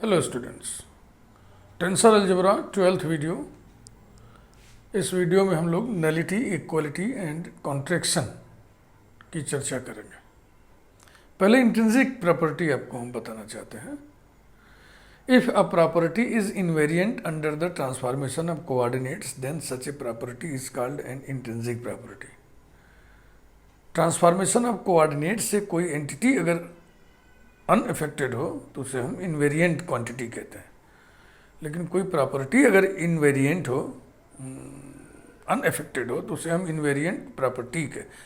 Hello students, tensor algebra 12th video. इस video में हम लोग नलिटी, इक्वलिटी एंड कॉन्ट्रैक्शन की चर्चा करेंगे। पहले इंट्रिंसिक प्रॉपर्टी आपको हम बताना चाहते हैं। If a property is invariant under the transformation of coordinates then such a property is called an intrinsic property. Transformation of coordinate से कोई एंटिटी अगर अनअफेक्टेड हो तो उसे हम इनवेरिएंट क्वांटिटी कहते हैं। लेकिन कोई प्रॉपर्टी अगर इनवेरिएंट हो, अनअफेक्टेड हो, तो उसे हम इनवेरिएंट प्रॉपर्टी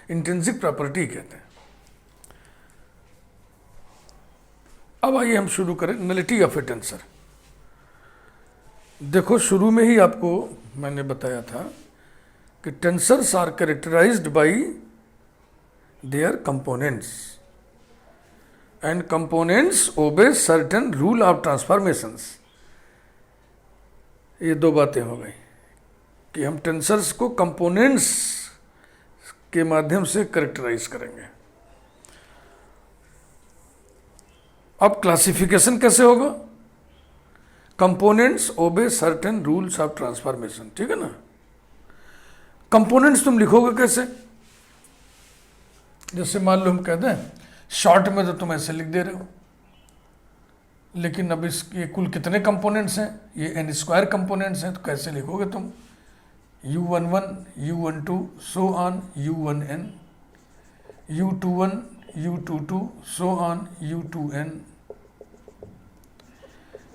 इंट्रिंसिक प्रॉपर्टी कहते हैं। अब आइए हम शुरू करें नलिटी ऑफ ए टेंसर। देखो, शुरू में ही आपको मैंने बताया था कि tensors are characterised by their components and components obey certain rule of transformations। ये दो बातें हो गई कि हम टेंसर्स को कंपोनेंट्स के माध्यम से कैरेक्टराइज करेंगे। अब क्लासिफिकेशन कैसे होगा? कंपोनेंट्स ओबे सर्टेन रूल्स ऑफ ट्रांसफॉर्मेशन, ठीक है ना। कंपोनेंट्स तुम लिखोगे कैसे? जैसे मान लो हम कहते हैं शॉर्ट में तो तुम ऐसे लिख दे रहे हो, लेकिन अब इसके कुल कितने कंपोनेंट्स हैं? ये n स्क्वायर कंपोनेंट्स हैं, तो कैसे लिखोगे तुम? u11, u12 so on u1n, u21, u22 so on u2n,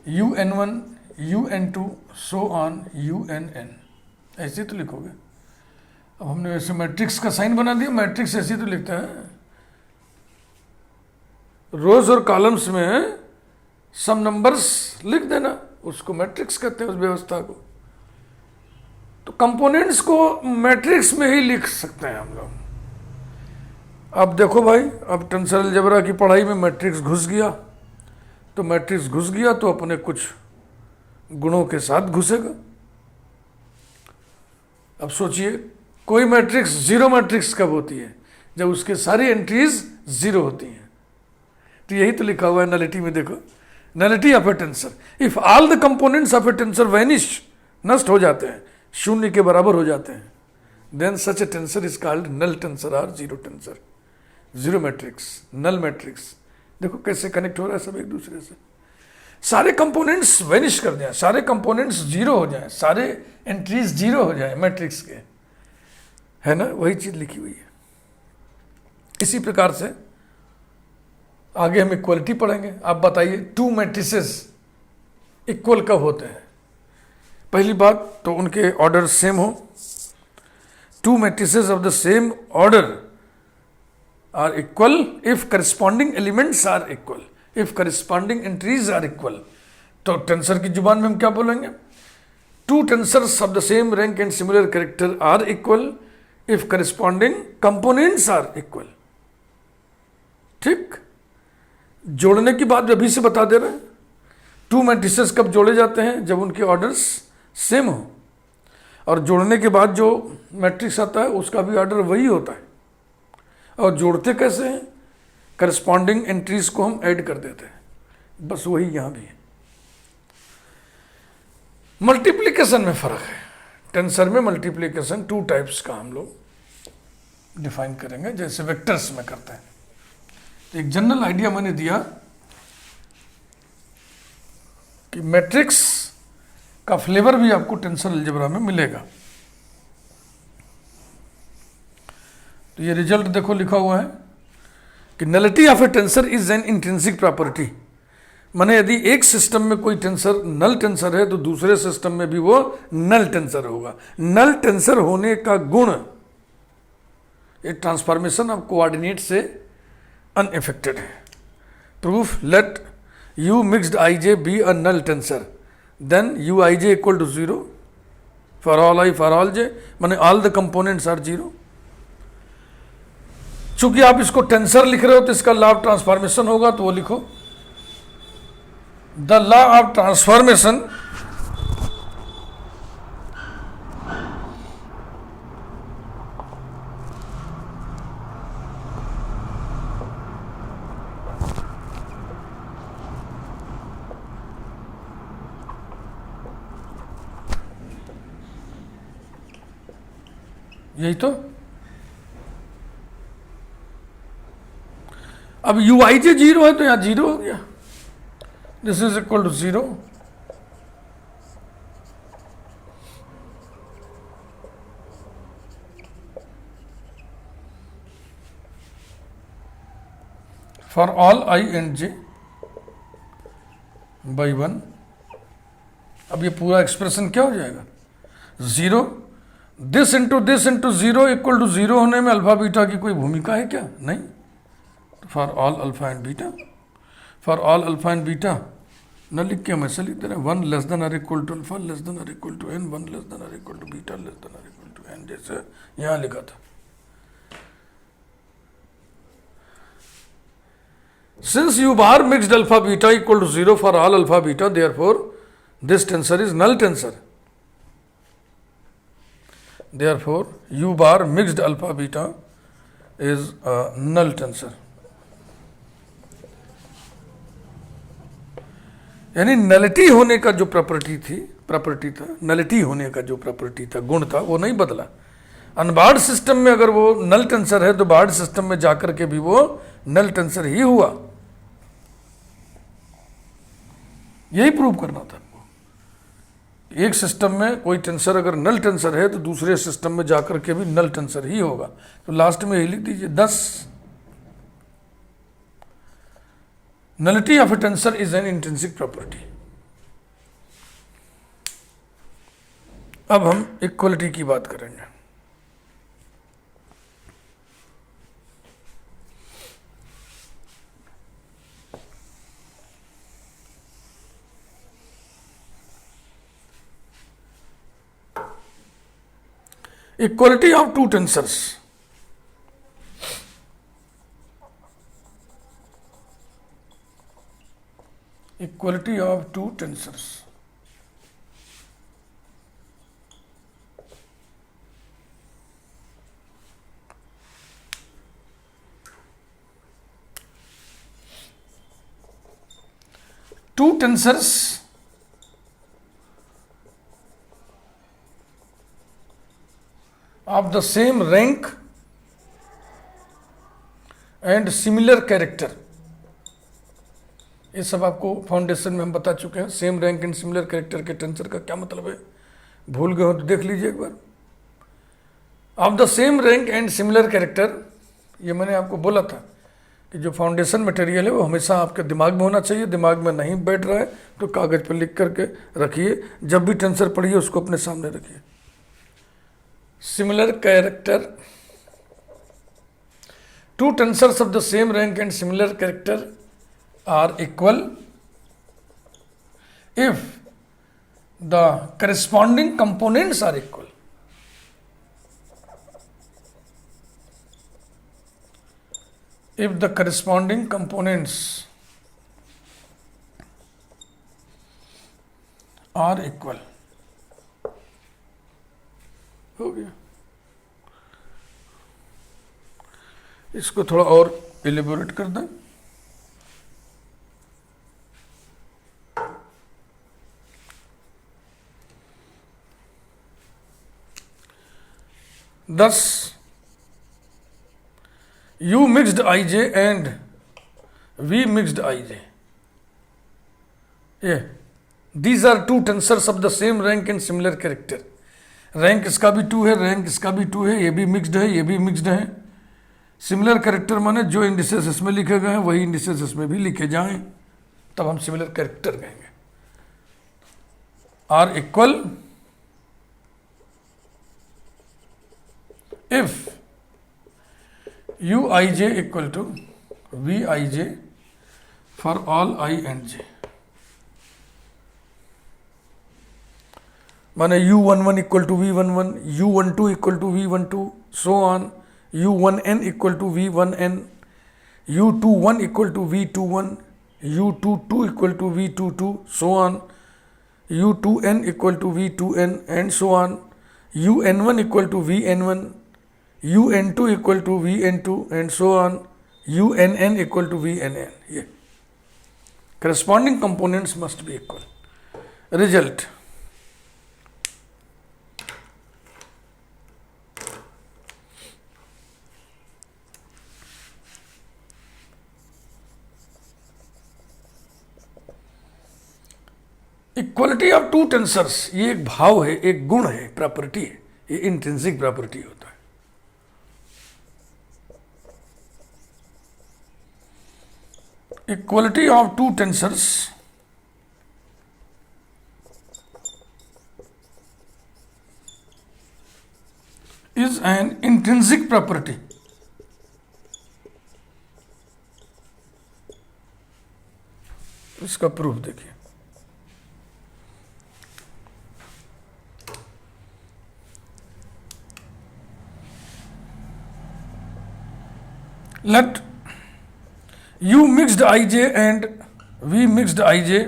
un1, un2 so on unn। ऐसे तो लिखोगे। अब हमने वैसे मैट्रिक्स का साइन बना दिया, मैट्रिक्स ऐसे तो लिखता है। रोज और कॉलम्स में सम नंबर्स लिख देना, उसको मैट्रिक्स कहते हैं उस व्यवस्था को। तो कंपोनेंट्स को मैट्रिक्स में ही लिख सकते हैं हम लोग। अब देखो भाई, अब टेंसर अलजेब्रा की पढ़ाई में मैट्रिक्स घुस गया, तो मैट्रिक्स घुस गया तो अपने कुछ गुणों के साथ घुसेगा। अब सोचिए, कोई मैट्रिक्स जीरो मैट्रिक्स कब होती है? जब उसके सारी एंट्रीज जीरो होती हैं। तो यही तो लिखा हुआ है नलिटी में, देखो, nullity of A tensor. If all the components of A tensor vanish, नष्ट हो जाते हैं, शून्य के बराबर हो जाते हैं, then such a tensor is called null tensor और zero tensor. Zero matrix, null matrix, देखो कैसे कनेक्ट हो रहा है सब एक दूसरे से। सारे कंपोनेंट्स वैनिश कर जाए, सारे कंपोनेंट्स जीरो हो जाए, सारे एंट्रीज जीरो हो जाए मैट्रिक्स के, है ना, वही चीज लिखी हुई है। इसी प्रकार से आगे हम इक्वलिटी पढ़ेंगे। आप बताइए, टू मैट्रिसेस इक्वल कब होते हैं? पहली बात तो उनके ऑर्डर सेम हो। Two matrices of the same order are equal if corresponding elements are equal, if corresponding entries are equal. तो टेंसर की जुबान में हम क्या बोलेंगे? Two tensors of the same rank and similar character are equal if corresponding components are equal. ठीक, जोड़ने की बात अभी से बता दे रहे हैं। टू मैट्रिसेस कब जोड़े जाते हैं? जब उनके ऑर्डर्स सेम हो। और जोड़ने के बाद जो मैट्रिक्स आता है उसका भी ऑर्डर वही होता है। और जोड़ते कैसे हैं? करस्पॉन्डिंग एंट्रीज को हम ऐड कर देते हैं, बस वही यहां भी है। मल्टीप्लिकेशन में फर्क है। टेंसर में मल्टीप्लिकेशन टू टाइप्स का हम लोग डिफाइन करेंगे, जैसे वेक्टर्स में करते हैं। एक जनरल आइडिया मैंने दिया कि मैट्रिक्स का फ्लेवर भी आपको टेंसर अलजेब्रा में मिलेगा। तो ये रिजल्ट देखो लिखा हुआ है कि nullity of A tensor is an intrinsic property. माने यदि एक सिस्टम में कोई टेंसर नल टेंसर है तो दूसरे सिस्टम में भी वो नल टेंसर होगा। नल टेंसर होने का गुण एक ट्रांसफॉर्मेशन ऑफ कोऑर्डिनेट से अनएफेक्टेड है। Proof, let u mixed ij be a null tensor, then uij equal to zero for all i for all j, माने all the components are zero. चूंकि आप इसको टेंसर लिख रहे हो तो इसका लॉ ऑफ ट्रांसफॉर्मेशन होगा, तो वो लिखो, द लॉ ऑफ ट्रांसफॉर्मेशन यही तो। अब यू आई जे 0 है तो यहां 0 हो गया, this is equal to 0। For all I and J by 1। अब ये पूरा एक्सप्रेशन क्या हो जाएगा, 0। दिस इंटू 0 इक्वल टू 0 होने में अल्फा बीटा की कोई भूमिका है क्या, नहीं। For all alpha and beta, for all alpha and beta न लिख के हम ऐसे लिख दे रहे हैं, 1 less than or equal to alpha less than or equal to N, 1 less than or equal to beta less than or equal to N, जैसे यहां लिखा था। Since u bar mixed alpha beta equal to 0 for all alpha beta, therefore this tensor is null tensor. Therefore u bar mixed alpha beta is a null tensor. यानी nullity होने का जो property था, nullity होने का जो property था, गुण था, वो नहीं बदला। अनबार्ड सिस्टम में अगर वो नल टेंसर है तो बार्ड सिस्टम में जाकर के भी वो नल टेंसर ही हुआ। यही प्रूव करना था आपको। एक सिस्टम में कोई टेंसर अगर नल टेंसर है तो दूसरे सिस्टम में जाकर के भी नल टेंसर ही होगा। तो लास्ट में यही लिख दीजिए 10। Nullity of A tensor is an intrinsic property. अब हम इक्वलिटी की बात करेंगे। Equality of two tensors. Equality of two tensors. Two tensors of the same rank and similar character, ये सब आपको फाउंडेशन में हम बता चुके हैं। Same rank and similar character के टेंसर का क्या मतलब है, भूल गए हो तो देख लीजिए एक बार। Of the same rank and similar character, ये मैंने आपको बोला था कि जो फाउंडेशन मटेरियल है वो हमेशा आपके दिमाग में होना चाहिए। दिमाग में नहीं बैठ रहा है तो कागज पर लिख करके रखिए, जब भी टेंसर पढ़िए उसको अपने सामने रखिए। Similar character, two tensors of the same rank and similar character are equal if the corresponding components are equal. If the corresponding components are equal. हो गया। इसको थोड़ा और एलिबोरेट कर दें। Thus, U mixed ij and V mixed ij. These are two tensors of the same rank and similar character. Rank इसका भी 2 है, रैंक इसका भी 2 है, ये भी मिक्स्ड है, ये भी मिक्स्ड है। सिमिलर कैरेक्टर माने जो इंडिसेस इसमें लिखे गए हैं वही इंडिसेस इसमें भी लिखे जाएं, तब हम सिमिलर कैरेक्टर कहेंगे। Are equal if U I J equal to V I J for all I and J. माने u11 equal to v11, u12 equal to v12, so on, u1n equal to v1n, u21 equal to v21, u22 equal to v22, so on, u2n equal to v2n and so on, un1 equal to vn1, un2 equal to vn2 and so on, unn equal to vnn। ये corresponding components must be equal. Result, equality of two tensors, ये एक भाव है, एक गुण है, property है, ये इंट्रिंसिक प्रॉपर्टी होता है। Equality of two tensors is an intrinsic property. इसका प्रूफ देखिए, let u mixed ij and v mixed ij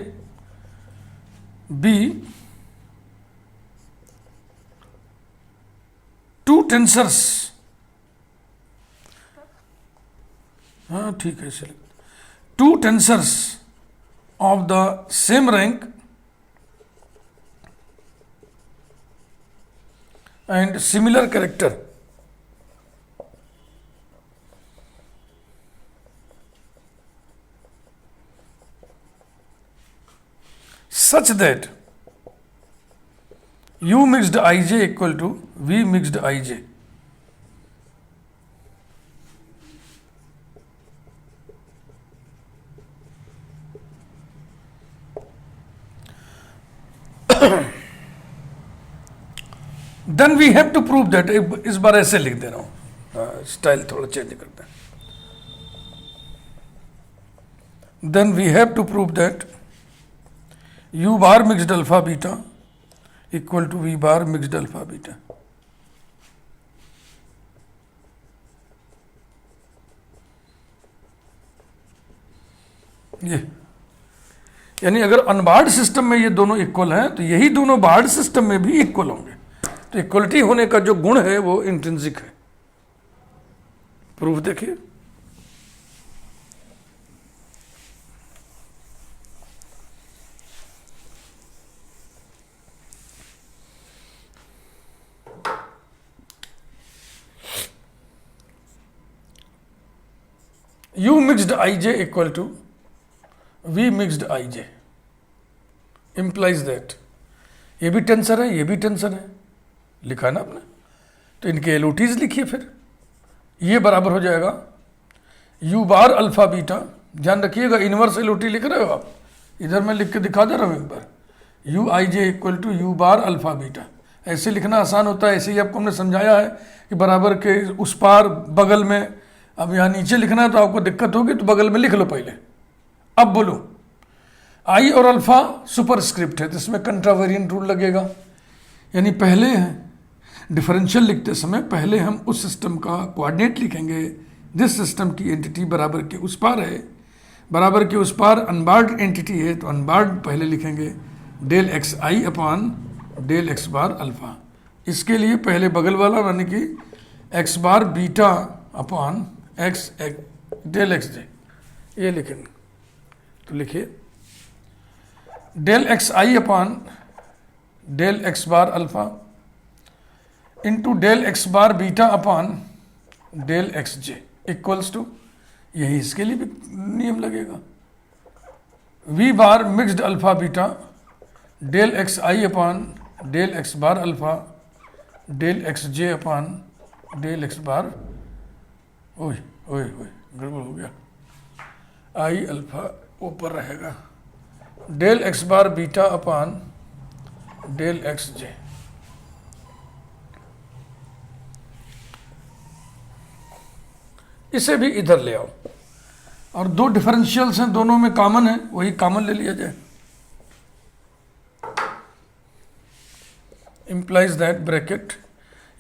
be two tensors, हाँ ठीक है, चलिए, two tensors of the same rank and similar character such that u mixed ij equal to v mixed ij. Then we have to prove that, इस बार ऐसे लिख दे रहा हूं, style थोड़ा चेंज करते हैं. Then we have to prove that u bar mixed alpha beta equal to v bar mixed alpha beta. ये यानी अगर अनबार्ड सिस्टम में ये दोनों इक्वल हैं तो यही दोनों बार्ड सिस्टम में भी इक्वल होंगे. तो इक्वलिटी होने का जो गुण है वो इंट्रिंसिक है. प्रूफ देखिए, u mixed ij equal to v mixed ij implies that, ये भी टेंसर है, ये भी टेंसर है, लिखा ना आपने, तो इनके एलओटीज लिखिए. फिर ये बराबर हो जाएगा u बार अल्फा बीटा. ध्यान रखिएगा, इनवर्स एलओटी लिख रहे हो आप, इधर मैं लिख के दिखा दे रहा हूँ एक बार. u I J equal to u bar alpha beta. ऐसे लिखना आसान होता है, ऐसे ही आपको हमने समझाया है कि बराबर के उस पार बगल में. अब यहाँ नीचे लिखना है तो आपको दिक्कत होगी, तो बगल में लिख लो पहले. अब बोलो, आई और अल्फा सुपरस्क्रिप्ट है तो इसमें कंट्रावेरिएंट रूल लगेगा. यानी पहले डिफरेंशियल लिखते समय पहले हम उस सिस्टम का कोऑर्डिनेट लिखेंगे जिस सिस्टम की एंटिटी बराबर के उस पार है. बराबर के उस पार अनबार्ड एंटिटी है तो अनबार्ड पहले लिखेंगे del x I upon del x bar alpha. इसके लिए पहले बगल वाला यानी कि x bar beta upon x del x J, ये लिखेंगे. तो लिखिए del x I upon del x bar alpha into del x bar beta upon del x J equals to, यही इसके लिए भी नियम लगेगा, V bar mixed alpha beta del x I upon del x bar alpha del x J upon del x bar. ओए ओए ओए, गड़बड़ हो गया. आई अल्फा ऊपर रहेगा, del x bar beta upon del x जे. इसे भी इधर ले आओ, और दो डिफरेंशियल्स हैं, दोनों में कॉमन है, वही कॉमन ले लिया जाए. implies that bracket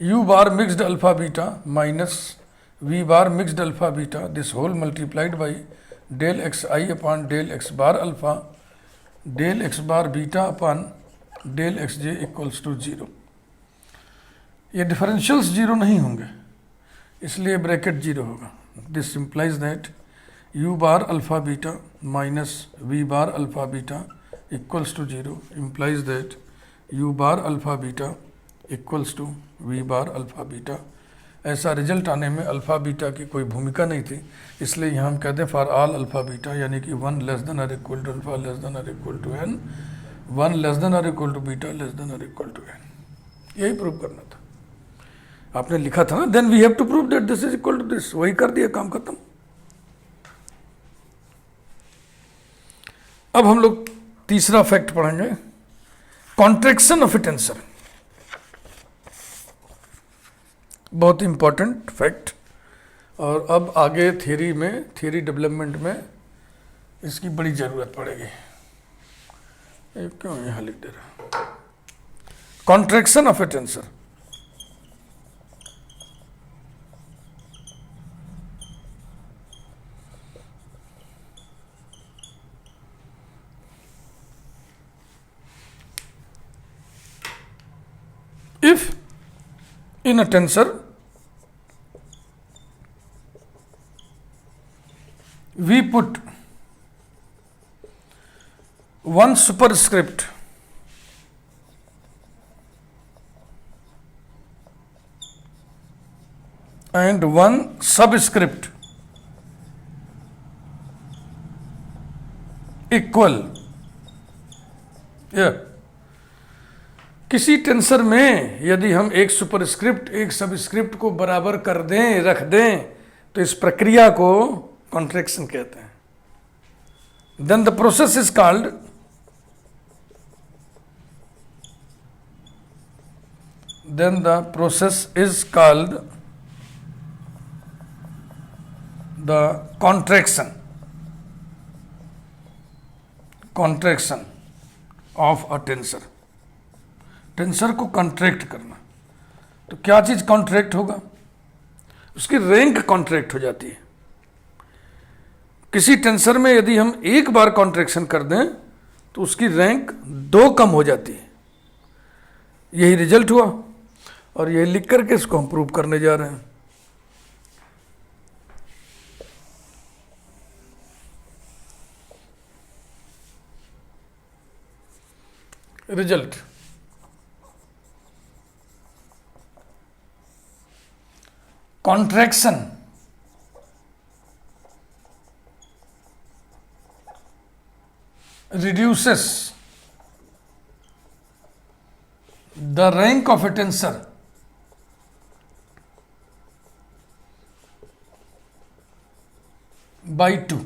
u bar mixed alpha beta minus v bar mixed alpha beta this whole multiplied by del x I upon del x bar alpha del x bar beta upon del x j equals to 0. ये differentials zero नहीं होंगे इसलिए bracket zero होगा. This implies that u bar alpha beta minus v bar alpha beta equals to 0 implies that u bar alpha beta equals to v bar alpha beta. ऐसा result आने में alpha beta की कोई भूमिका नहीं थी, इसलिए यहाँ हम कहते हैं फॉर ऑल अल्फ़ा बीटा, यानी कि 1 लेस देन और equal to alpha less than और equal to n 1 less than और equal to beta less than और इक्वल टू एन, यही प्रूव करना था। आपने लिखा था ना, then we have to prove that this is equal to this, वही कर दिया, काम खत्म। अब हम लोग तीसरा फैक्ट पढ़ेंगे, कॉन्ट्रैक्शन ऑफ ए टेंसर। बहुत इंपॉर्टेंट फैक्ट, और अब आगे थियरी में, थियरी डेवलपमेंट में इसकी बड़ी ज़रूरत पड़ेगी। क्यों यहाँ लिख दे रहा, contraction of A tensor. If in a tensor we put one superscript and one subscript equal, yeah, किसी टेंसर में यदि हम एक सुपरस्क्रिप्ट एक सबस्क्रिप्ट को बराबर कर दें, रख दें, तो इस प्रक्रिया को कॉन्ट्रैक्शन कहते हैं। Then the process is called the contraction of a tensor. Tensor को कॉन्ट्रैक्ट करना, तो क्या चीज कॉन्ट्रैक्ट होगा, उसकी रैंक कॉन्ट्रैक्ट हो जाती है। किसी टेंसर में यदि हम एक बार कॉन्ट्रैक्शन कर दें तो उसकी रैंक 2 कम हो जाती है। यही रिजल्ट हुआ, और यही लिख करके इसको हम प्रूव करने जा रहे हैं। Result, contraction reduces the rank of a tensor by 2,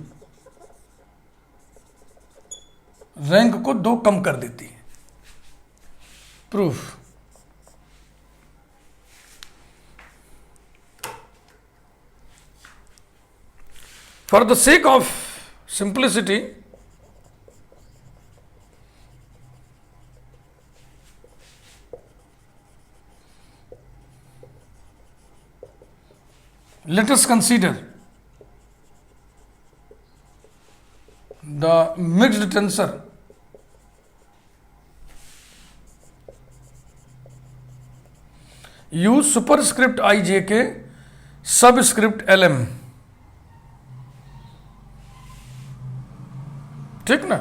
rank को 2 कम कर देती है। Proof, for the sake of simplicity, let us consider the mixed tensor use superscript ijk subscript lm, ठीक ना।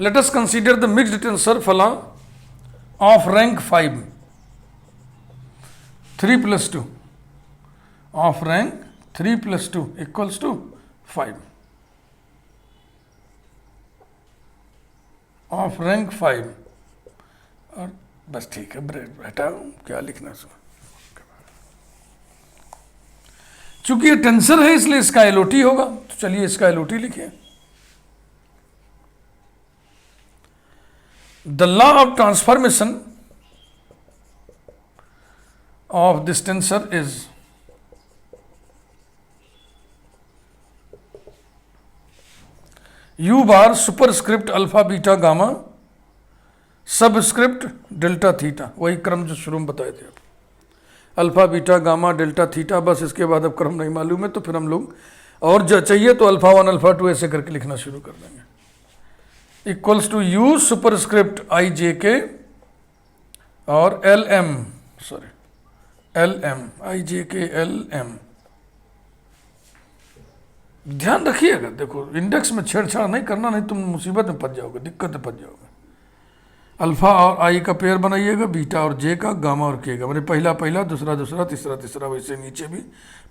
Let us consider the mixed tensor फला of rank 5, 3 + 2 of rank 3 + 2 equals to 5, of rank 5, और बस ठीक है, bread हटाओ, क्या लिखना सो। चूंकि ये टेंसर है इसलिए इसका एलओटी होगा, तो चलिए इसका एलओटी लिखिए। The law of transformation of this tensor is u bar superscript alpha beta gamma subscript delta theta, वही क्रम जो शुरू में बताए थे। Alpha beta gamma delta theta, बस इसके बाद अब क्रम नहीं मालूम है तो फिर हम लोग और जो चाहिए तो अल्फा 1 अल्फा 2 ऐसे करके लिखना शुरू कर देंगे। Equals to you superscript I J K और एल एम आई जे के एल एम। ध्यान रखिएगा, देखो इंडेक्स में छेड़छाड़ नहीं करना, नहीं तुम मुसीबत में फंस जाओगे, दिक्कत में फंस जाओगे। अल्फा और आई का पेयर बनाइएगा, बीटा और जे का, गामा और के का, मैंने पहला पहला दूसरा दूसरा तीसरा तीसरा, वैसे नीचे भी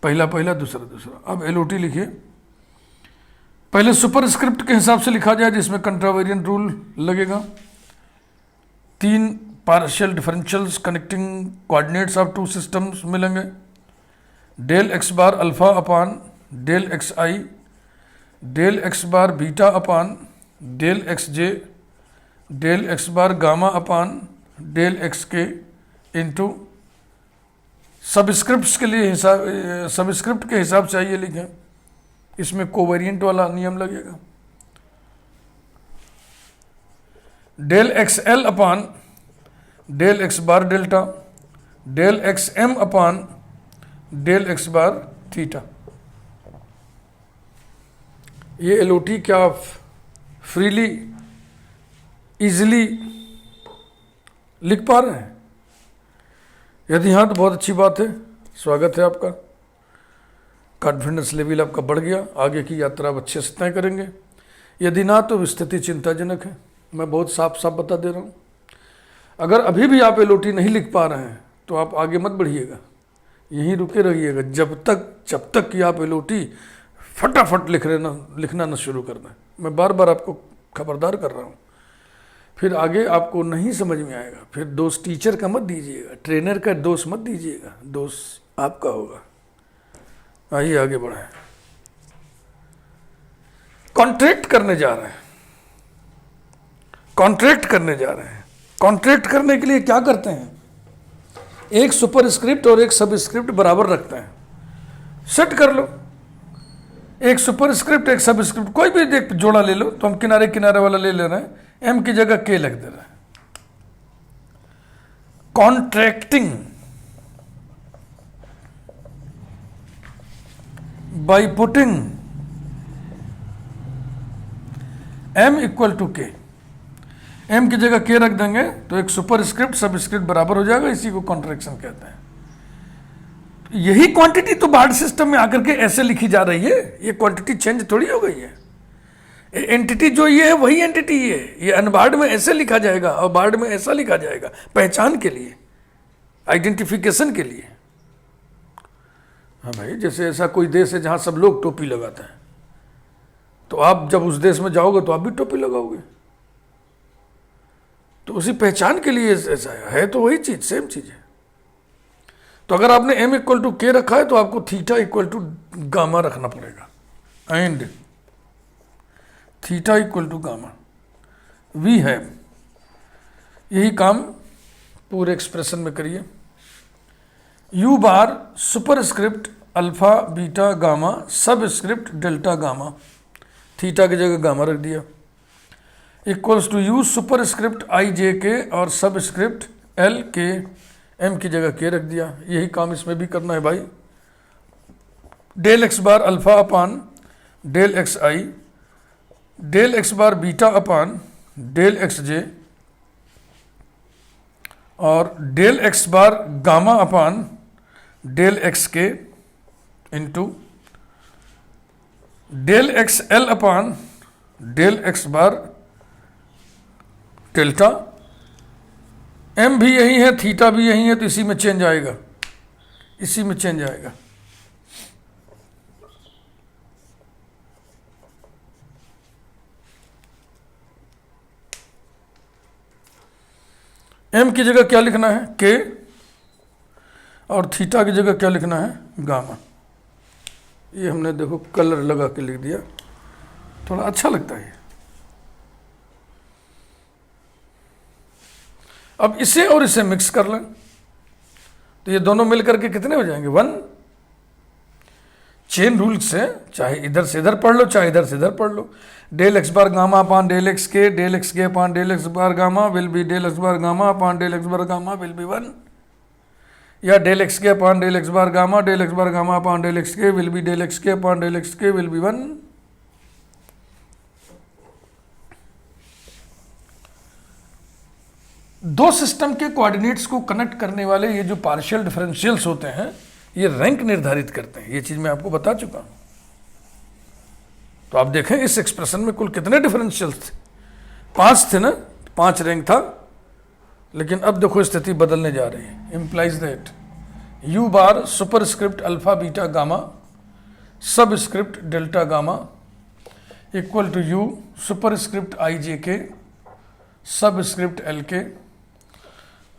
पहला पहला दूसरा दूसरा। अब एल ओ टी लिखिए, पहले सुपर स्क्रिप्ट के हिसाब से लिखा जाए जिसमें कंट्रावेरिएंट रूल लगेगा। 3 partial differentials connecting coordinates of 2 systems मिलेंगे। Del x bar alpha upon del x I, del x bar beta upon del x J, del x bar gamma upon del x K into subscript के लिए subscript के हिसाब से आइए लिखें, इसमें covariant वाला नियम लगेगा। Del x L upon del x bar delta, del x M upon del x bar theta. ये एलओटी क्या आप फ्रीली इजीली लिख पा रहे हैं? यदि हाँ तो बहुत अच्छी बात है, स्वागत है आपका। कॉन्फिडेंस लेवल आपका बढ़ गया, आगे की यात्रा आप अच्छे से तय करेंगे। यदि ना तो स्थिति चिंताजनक है, मैं बहुत साफ साफ बता दे रहा हूँ। अगर अभी भी आप एलओटी नहीं लिख पा रहे हैं तो आप आगे मत बढ़िएगा, यहीं रुके रहिएगा जब तक कि आप एलओटी फटाफट लिखना न शुरू कर दें। मैं बार बार आपको खबरदार कर रहा हूँ, फिर आगे आपको नहीं समझ में आएगा। फिर दोष टीचर का मत दीजिएगा, ट्रेनर का दोष मत दीजिएगा, दोष आपका होगा। आइए आगे बढ़ाएं। कॉन्ट्रैक्ट करने जा रहे हैं, कॉन्ट्रैक्ट करने जा रहे हैं। कॉन्ट्रैक्ट करने के लिए क्या करते हैं? एक सुपर स्क्रिप्ट और एक सब स्क्रिप्ट बराबर रखते हैं, सेट कर लो। एक सुपर स्क्रिप्ट एक सब स्क्रिप्ट कोई भी एक जोड़ा ले लो, तो हम किनारे किनारे वाला ले रहे हैं, एम की जगह के लग दे रहे हैं। Contracting by putting M equal to K, M की जगह के रख देंगे तो एक सुपर स्क्रिप्ट सब स्क्रिप्ट बराबर हो जाएगा, इसी को कॉन्ट्रैक्शन कहते हैं। यही क्वांटिटी तो बार्ड सिस्टम में आकर के ऐसे लिखी जा रही है, ये क्वांटिटी चेंज थोड़ी हो गई है। एंटिटी जो ये है वही एंटिटी है, ये अनबार्ड में ऐसे लिखा जाएगा और बार्ड में ऐसा लिखा जाएगा, पहचान के लिए, आइडेंटिफिकेशन के लिए। हाँ भाई, जैसे ऐसा कोई देश है जहां सब लोग टोपी लगाते हैं, तो आप जब उस देश में जाओगे तो आप भी टोपी लगाओगे, तो उसी पहचान के लिए ऐसा है, तो वही चीज, सेम चीज है। तो अगर आपने m इक्वल टू के रखा है तो आपको थीटा इक्वल टू गामा रखना पड़ेगा, and theta equal to gamma V है। यही काम पूरे एक्सप्रेशन में करिए। u bar superscript alpha beta gamma subscript delta gamma, theta की जगह गामा रख दिया, equals to u superscript I J K और सब स्क्रिप्ट एल के, एम की जगह के रख दिया। यही काम इसमें भी करना है भाई। Del x bar alpha upon del x I, del x bar beta upon del x J और del x bar gamma upon del x K into del x L upon del x bar delta. M भी यही है, theta भी यही है, तो इसी में चेंज आएगा, इसी में चेंज आएगा। एम की जगह क्या लिखना है? के, और थीटा की जगह क्या लिखना है? गामा। ये हमने देखो कलर लगा के लिख दिया, थोड़ा अच्छा लगता है। अब इसे और इसे मिक्स कर लें तो ये दोनों मिलकर के कितने हो जाएंगे? 1। चेन रूल से चाहे इधर से इधर पढ़ लो, चाहे इधर से इधर पढ़ लो। Del x bar gamma upon del x k upon del x bar gamma will be del x bar gamma upon del x bar gamma will be 1, या del x k upon del x bar gamma upon del x k will be del x k upon del x k will be 1। दो system के coordinates को connect करने वाले ये जो partial differentials होते हैं, ये रैंक निर्धारित करते हैं। ये चीज मैं आपको बता चुका हूं। तो आप देखें इस एक्सप्रेशन में कुल कितने डिफरेंशियल्स थे? 5 थे ना, 5 रैंक था। लेकिन अब देखो स्थिति बदलने जा रही है। Implies that u bar superscript alpha beta gamma subscript delta gamma equal to U superscript I J K subscript L K,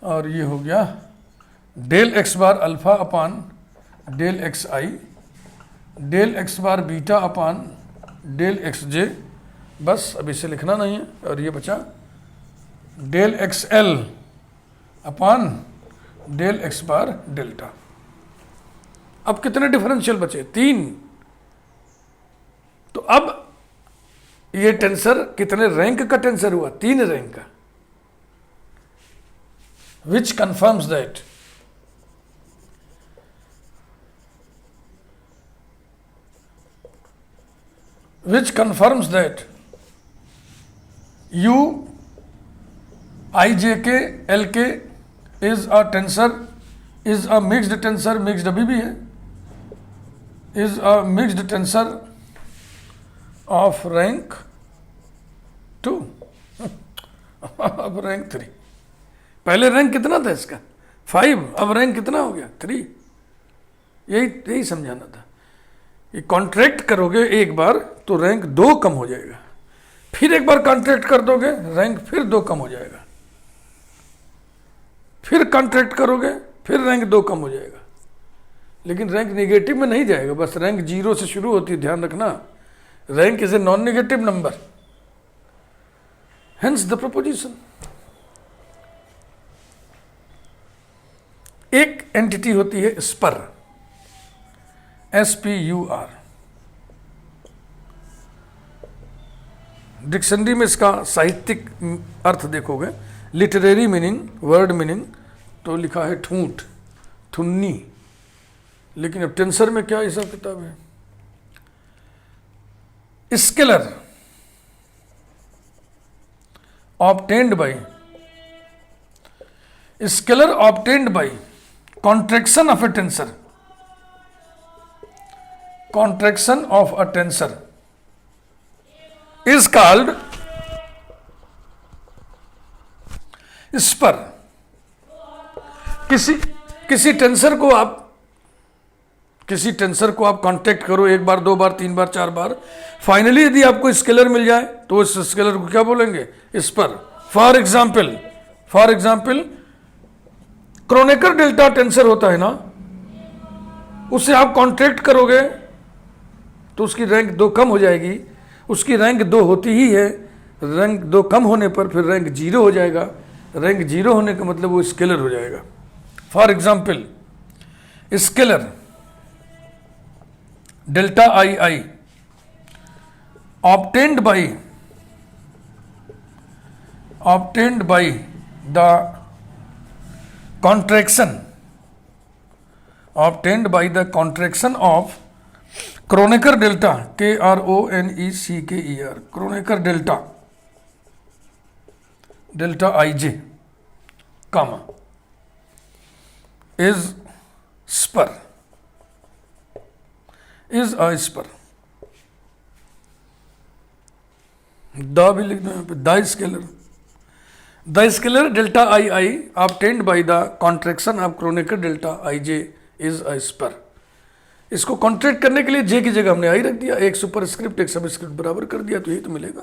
और ये हो गया del x bar alpha upon del x I, del x bar beta upon del x J, बस अब इसे लिखना नहीं है। और ये बचा del x L upon del x bar delta. अब कितने डिफरेंशियल बचे? 3। तो अब ये टेंसर कितने रैंक का टेंसर हुआ? 3 रैंक का। Which confirms that u I j k L k is a tensor, is a mixed tensor, mixed अभी भी है, is a mixed tensor of rank 2 अब रैंक 3। पहले रैंक कितना था इसका? 5, अब रैंक कितना हो गया? 3। यही समझाना था। ये कॉन्ट्रैक्ट करोगे एक बार तो रैंक 2 कम हो जाएगा, फिर एक बार कॉन्ट्रैक्ट कर दोगे रैंक फिर 2 कम हो जाएगा, फिर कॉन्ट्रैक्ट करोगे फिर रैंक 2 कम हो जाएगा। लेकिन रैंक निगेटिव में नहीं जाएगा, बस रैंक 0 से शुरू होती है, ध्यान रखना। Rank is a non negative number, hence the proposition. एक एंटिटी होती है स्पर, SPUR। डिक्शनरी में इसका साहित्यिक अर्थ देखोगे, लिटरेरी मीनिंग, वर्ड मीनिंग तो लिखा है ठूंठ, थुन्नी। लेकिन अब टेंसर में क्या हिसाब किताब है? Scalar obtained by contraction of a tensor, contraction of a tensor is called spur। किसी टेंसर को आप कांटेक्ट करो 1 बार 2 बार 3 बार 4 बार, फाइनली यदि आपको स्केलर मिल जाए तो उस स्केलर को क्या बोलेंगे? Spur. For example Kronecker delta tensor होता है ना, उसे आप कॉन्ट्रैक्ट करोगे तो उसकी रैंक 2 कम हो जाएगी। उसकी रैंक 2 होती ही है, रैंक 2 कम होने पर फिर रैंक 0 हो जाएगा। रैंक 0 होने का मतलब वो स्केलर हो जाएगा। For example scalar delta I obtained by the contraction of Kronecker delta, Kronecker, Kronecker delta ij, comma, is a spur। The भी लिख दो, the scalar. The scalar delta II obtained by the contraction of Kronecker delta Ij is a spur। इसको contract करने के लिए जे की जगह हमने आई रख दिया, एक सुपर स्क्रिप्ट एक सब स्क्रिप्ट बराबर कर दिया, तो यही तो मिलेगा।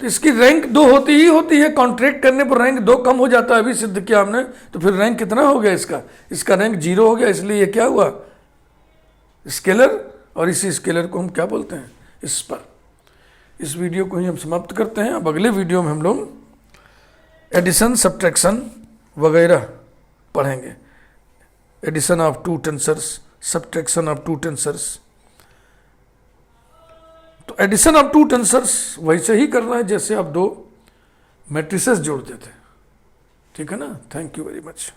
तो इसकी रैंक 2 होती है, कॉन्ट्रैक्ट करने पर रैंक 2 कम हो जाता है, अभी सिद्ध किया हमने। तो फिर रैंक कितना हो गया इसका रैंक 0 हो गया, इसलिए ये क्या हुआ? स्केलर। और इसी स्केलर को हम क्या बोलते हैं? स्पर। इस वीडियो को ही हम समाप्त करते हैं। अब अगले वीडियो में हम लोग एडिशन सब्ट्रैक्शन वगैरह पढ़ेंगे। Addition of 2 tensors, subtraction of 2 tensors. तो एडिशन ऑफ 2 टेंसर्स वैसे ही करना है जैसे आप 2 मैट्रिसेस जोड़ते थे, ठीक है ना। Thank you very much.